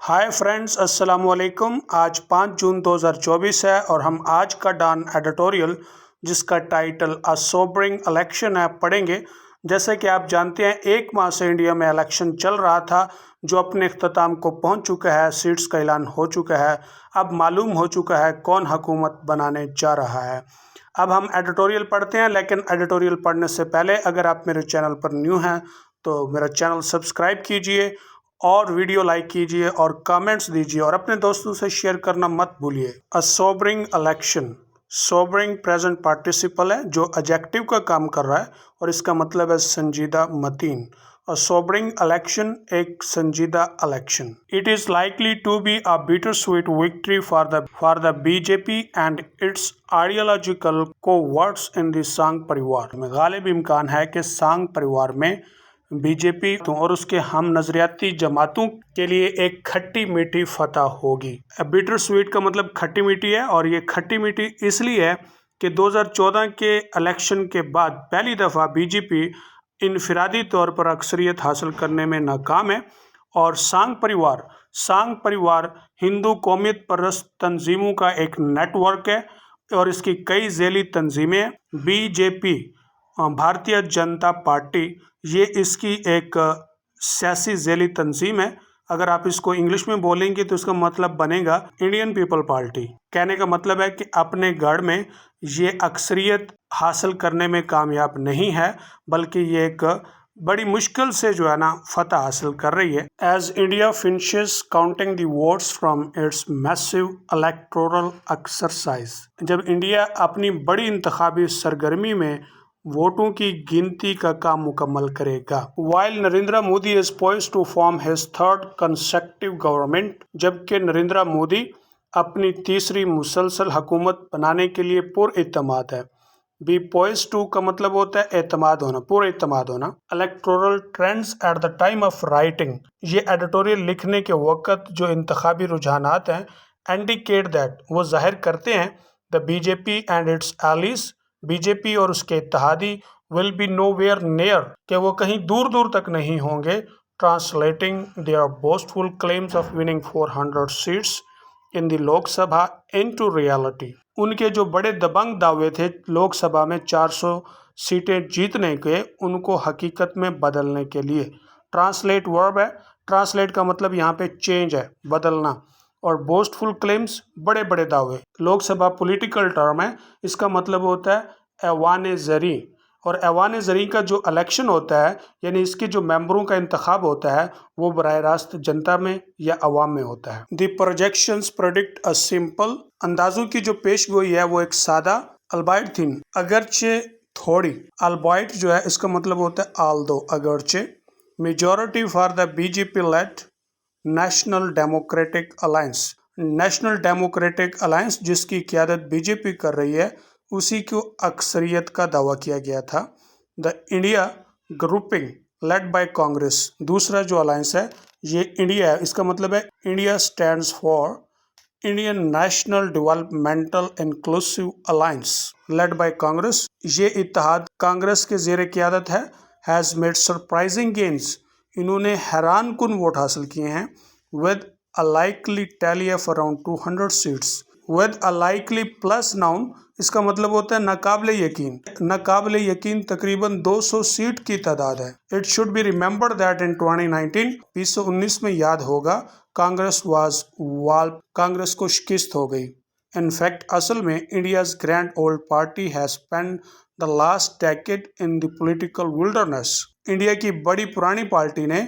Hi friends, अस्सलाम वालेकुम। आज 5 जून 2024 है और हम आज का डॉन एडिटोरियल जिसका टाइटल अ सोबरिंग इलेक्शन है पढ़ेंगे। जैसे कि आप जानते हैं, 1 माह से इंडिया में इलेक्शन चल रहा था जो अपने अख्ताम को पहुंच चुका है। सीट्स का ऐलान हो चुका है। अब मालूम हो चुका है कौन हुकूमत बनाने जा रहा है। अब हम एडिटोरियल पढ़ते हैं, लेकिन एडिटोरियल पढ़ने से पहले अगर आप मेरे चैनल पर न्यू हैं तो मेरा चैनल सब्सक्राइब कीजिए और वीडियो लाइक कीजिए और कमेंट्स दीजिए और अपने दोस्तों से शेयर करना मत भूलिए। A sobering election, sobering present participle है जो एडजेक्टिव का काम कर रहा है और इसका मतलब है संजीदा मतीन। अ सोबरिंग इलेक्शन, एक संजीदा election. It is likely to be a bitter sweet victory for the BJP and its ideological cohorts in the Sangh Parivar में। गालिब इम्कान है कि सांग परिवार में बीजेपी और उसके हम नजरियाती जमातों के लिए एक खट्टी मीठी फतह होगी। बिटर स्वीट का मतलब खट्टी मीठी है, और ये खट्टी मीठी इसलिए है कि 2014 के इलेक्शन के बाद पहली दफ़ा बीजेपी इनफरादी तौर पर अक्सरियत हासिल करने में नाकाम है। और सांग परिवार हिंदू कौमियत परस्त तंजीमों का एक नेटवर्क है और इसकी कई झैली तंजीमें। बीजेपी, भारतीय जनता पार्टी, ये इसकी एक सियासी झैली तंजीम है। अगर आप इसको इंग्लिश में बोलेंगे तो इसका मतलब बनेगा इंडियन पीपल पार्टी। कहने का मतलब है कि अपने गढ़ में ये अक्सरियत हासिल करने में कामयाब नहीं है, बल्कि ये एक बड़ी मुश्किल से जो है ना फतह हासिल कर रही है। As India finishes counting the votes from its massive electoral exercise, जब इंडिया अपनी बड़ी इंतखाबी सरगर्मी में वोटों की गिनती का काम मुकम्मल करेगा। While Narendra Modi is poised to form his third consecutive government, जबकि नरेंद्र मोदी अपनी तीसरी मुसलसल हुकूमत बनाने के लिए पुरएतमाद है। बी पोइज्ड टू का मतलब होता है एतमाद होना, पुरएतमाद होना। Electoral trends at the time of writing, ये एडिटोरियल लिखने के वक्त जो इंतखाबी रुझानात हैं, इंडिकेट दैट, वो जाहिर करते हैं, the BJP and its allies, BJP और उसके इत्तेहादी, will be nowhere near, कि वो कहीं दूर दूर तक नहीं होंगे, translating their boastful claims of winning 400 seats in the Lok Sabha into reality. उनके जो बड़े दबंग दावे थे लोकसभा में 400 सीटें जीतने के, उनको हकीकत में बदलने के लिए। ट्रांसलेट वर्ब है, ट्रांसलेट का मतलब यहाँ पे चेंज है, बदलना। और बोस्टफुल क्लेम्स, बड़े बड़े दावे। लोकसभा पॉलिटिकल टर्म है, इसका मतलब होता है ऐवान ज़री, और ऐवान ज़री का जो इलेक्शन होता है, यानी इसके जो मेंबरों का इंतखाब होता है, वो बराह रास्त जनता में या अवाम में होता है। The projections predict a simple, अंदाजों की जो पेश गोई है वो एक सादा, अल्बाइट थिन, अगरचे थोड़ी। अल्बाइट जो है इसका मतलब होता है आल्दो, अगरचे। Majority for the BJP lead national democratic alliance, national democratic alliance जिसकी क़यादत बीजेपी कर रही है, उसी को अक्सरियत का दावा किया गया था। The India grouping led by Congress, दूसरा जो अलायंस है ये इंडिया है, इसका मतलब है India stands for Indian national developmental inclusive alliance led by Congress. ये इत्तेहाद कांग्रेस के ज़ेर क़यादत है। हैज़ मेड सरप्राइजिंग गेन्स, इन्होंने हैरान कुन वोट हासिल किए हैं। With a likely tally of around 200 seats, with a likely plus noun, इसका मतलब होता है नाकाबिले यकीन। नाकाबिले यकीन तकरीबन 200 सीट की तादाद है। It should be remembered that in 2019, 2019 में याद होगा, कांग्रेस वाज वाल, कांग्रेस को शिकस्त हो गई। इनफैक्ट असल में India's grand old party has spend the last decade in the political wilderness, India की बड़ी पुरानी पार्टी ने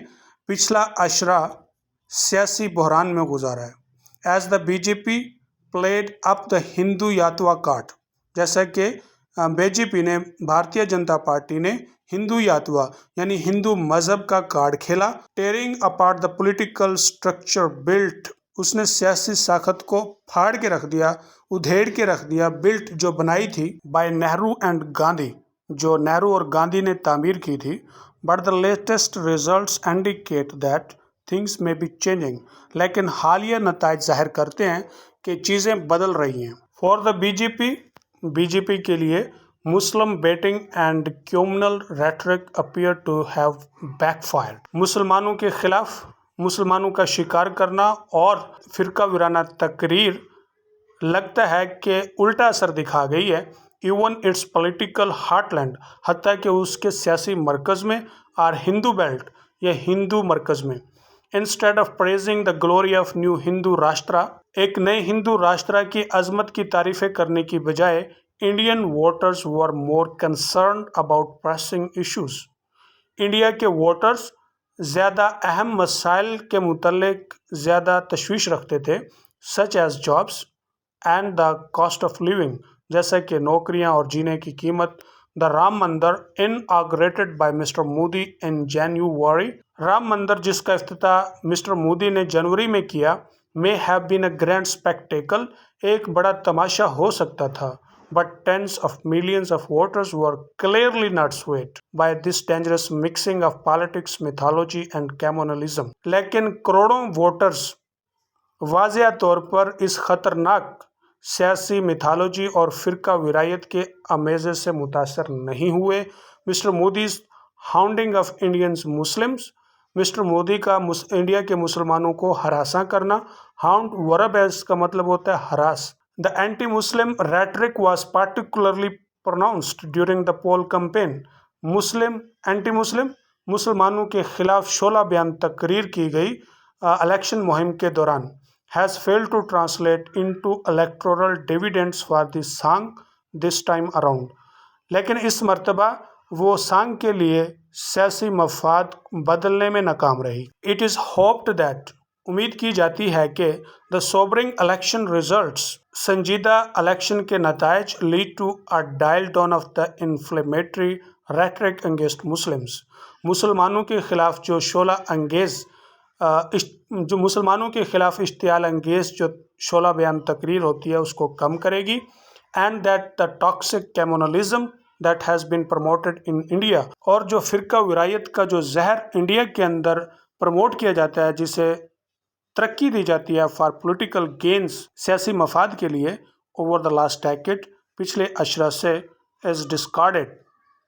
पिछला अशरा सियासी बहरान में गुजारा है। As the BJP played up the Hindutva card, जैसा कि बीजेपी ने, भारतीय जनता पार्टी ने हिंदू यातवा यानी हिंदू मजहब का कार्ड खेला। Tearing apart the political structure built, उसने सियासी साखत को फाड़ के रख दिया, उधेड़ के रख दिया। बिल्ट जो बनाई थी बाय नेहरू एंड गांधी, जो नेहरू और गांधी ने तामीर की थी। But the latest results indicate that things में बी चेंजिंग, लेकिन हालिया नताइज जाहिर करते हैं कि चीज़ें बदल रही हैं। फॉर द बीजेपी के लिए Muslim baiting and communal rhetoric appear to have backfired, मुसलमानों के खिलाफ मुसलमानों का शिकार करना और फ़िरका वाराना तकरीर लगता है कि उल्टा असर दिखा गई है। इवन इट्स पॉलिटिकल हार्टलैंड, हत्या कि उसके सियासी मरकज़ में और हिंदू बेल्ट या हिंदू मरकज़ में। Instead of praising the glory of new Hindu राष्ट्र, एक नए हिंदू राष्ट्र की अजमत की तारीफ़ें करने की बजाय Indian voters were more concern about pressing issues. India के वोटर्स ज़्यादा अहम मसाइल के मुतल्लिक ज़्यादा तशवीश रखते थे, such as jobs and the cost of living, जैसे कि नौकरियां और जीने की कीमत। The Ram Mandir inaugurated by Mr Modi in January, Ram Mandir जिसका इफ्तिताह मिस्टर मोदी ने जनवरी में किया, may have been a grand spectacle, एक बड़ा तमाशा हो सकता था। But tens of millions of voters were clearly not swayed by this dangerous mixing of politics, mythology and communalism. लेकिन करोड़ों वोटर्स वाज़िया तौर पर इस खतरनाक सियासी मिथालोजी और फ़िरका विरायत के अमेज़े से मुतासर नहीं हुए। Mister Modi's hounding of Indians Muslims, mister Modi का इंडिया के मुसलमानों को हरासा करना। हाउंड वर्ब है, इसका मतलब होता है harass. The anti-Muslim rhetoric was particularly pronounced during the poll campaign. मुस्लिम एंटी-मुस्लिम, मुसलमानों के खिलाफ शोला बयान तकरीर की गई इलेक्शन मुहिम के दौरान, has failed to translate into electoral dividends for the सांग this time around. लेकिन इस मर्तबा वो सांग के लिए सियासी मफाद बदलने में नाकाम रही। It is hoped that, उम्मीद की जाती है कि द सोबरिंग इलेक्शन रिजल्ट्स, संजीदा इलेक्शन के नताइज, lead to a dial down of the inflammatory rhetoric against Muslims, मुसलमानों के खिलाफ जो शोला अंगेज़ जो मुसलमानों के खिलाफ इश्तियाल अंगेज़ जो शोला बयान तकरीर होती है उसको कम करेगी। And that the toxic communalism that has been promoted in India, और जो फ़िरका विरायत का जो जहर इंडिया के अंदर प्रमोट किया जाता है, जिसे तरक्की दी जाती है फॉर पॉलिटिकल गेन्स, सियासी मफाद के लिए, ओवर द लास्ट डेकेड, पिछले अशरा से, इज डिस्कार्डेड,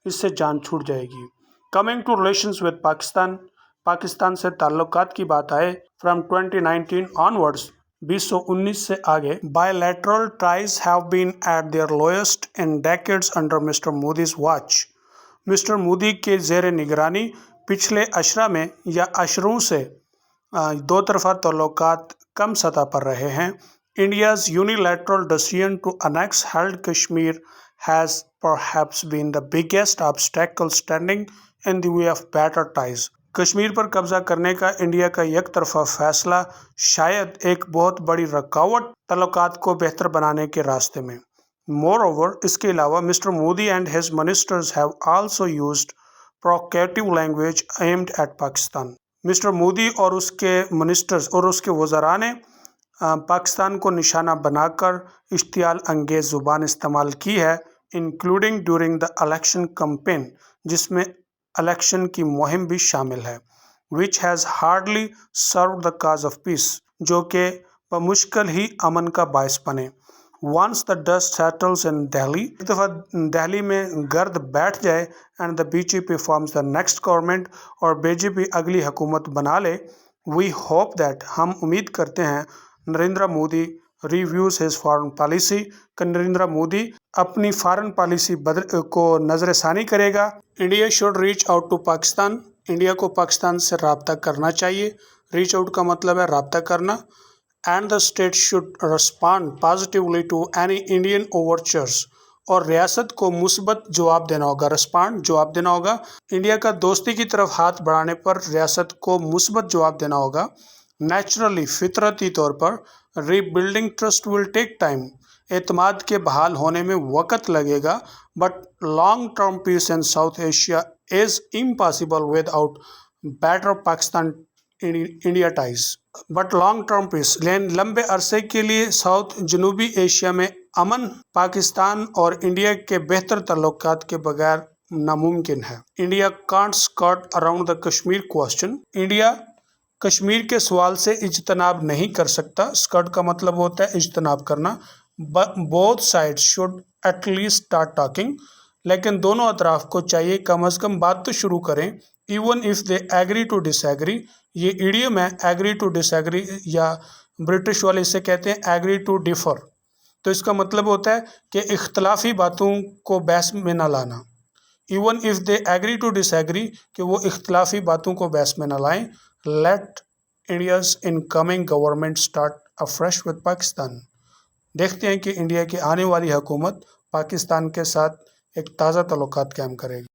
इससे जान छूट जाएगी। Coming to relations with Pakistan, Pakistan से ताल्लुकात की बात आए, फ्रॉम 2019 ऑनवर्ड्स, 2019 से आगे, bilateral ties have been at their lowest in decades under Mr Modi's watch. Mr Modi के ज़ेर निगरानी पिछले अशरा में या अशरों से दो तरफा ताल्लुकात कम सतह पर रहे हैं। India's unilateral decision to annex held Kashmir has perhaps been the biggest obstacle standing in the way of better ties. Kashmir पर कब्जा करने का इंडिया का एक तरफा फैसला शायद एक बहुत बड़ी रुकावट ताल्लुकात को बेहतर बनाने के रास्ते में। मोरओवर, इसके अलावा mister Modi and his ministers have also used provocative language aimed at Pakistan. Mister Modi और उसके मिनिस्टर्स और उसके वज़रा ने पाकिस्तान को निशाना बनाकर इश्तियाल अंगेज़ ज़ुबान इस्तेमाल की है, including during the election campaign, जिसमें इलेक्शन की मुहिम भी शामिल है, which has hardly serve the cause of peace, जो कि बमुश्किल ही अमन का बायस बने। Once the dust settles in Delhi, एक दफ़ा दिल्ली में गर्द बैठ जाए, and the BJP forms the next government, और बीजेपी अगली हुकूमत बना ले, वी होप दैट, हम उम्मीद करते हैं, Narendra Modi reviews his foreign policy, कि नरेंद्र मोदी अपनी फॉरेन पॉलिसी को नज़रसानी करेगा। India should reach out to Pakistan, India को पाकिस्तान से रब्ता करना चाहिए। रीच आउट का मतलब है रब्ता करना। And the state should respond positively to any Indian overtures, और रियासत को मुस्बत जवाब देना होगा, रिस्पॉन्ड जवाब देना होगा। इंडिया का दोस्ती की तरफ हाथ बढ़ाने पर रियासत को मुस्बत जवाब देना होगा। नेचुरली, फितरती तौर पर, rebuilding trust will take time, एतमाद के बहाल होने में वक़्त लगेगा, but long term peace in South Asia is impossible without better Pakistan India ties. But long term peace, लेकिन लंबे अरसे के लिए साउथ जनूबी एशिया में अमन पाकिस्तान और इंडिया के बेहतर ताल्लुकात के बगैर नामुमकिन है। India can't skirt around the Kashmir question, India Kashmir के सवाल से इज्तनाब नहीं कर सकता। स्कर्ट का मतलब होता है इज्तनाब करना। Both side should at least start talking, लेकिन दोनों अतराफ को चाहिए कम अज़ कम बात तो शुरू करें। Even if they agree to ڈس ایگری، یہ ایڈیم ہے ایگری ٹو ڈس ایگری، یا برٹش والے اسے کہتے ہیں ایگری ٹو ڈیفر، تو اس کا مطلب ہوتا ہے کہ اختلافی باتوں کو بحث میں نہ لانا۔ Even if they agree to dish agri, کہ وہ اختلافی باتوں کو بحث میں نہ لائیں۔ Let India's incoming government start afresh with Pakistan, دیکھتے ہیں کہ انڈیا کی آنے والی حکومت پاکستان کے ساتھ ایک تازہ تعلقات قائم کرے گی۔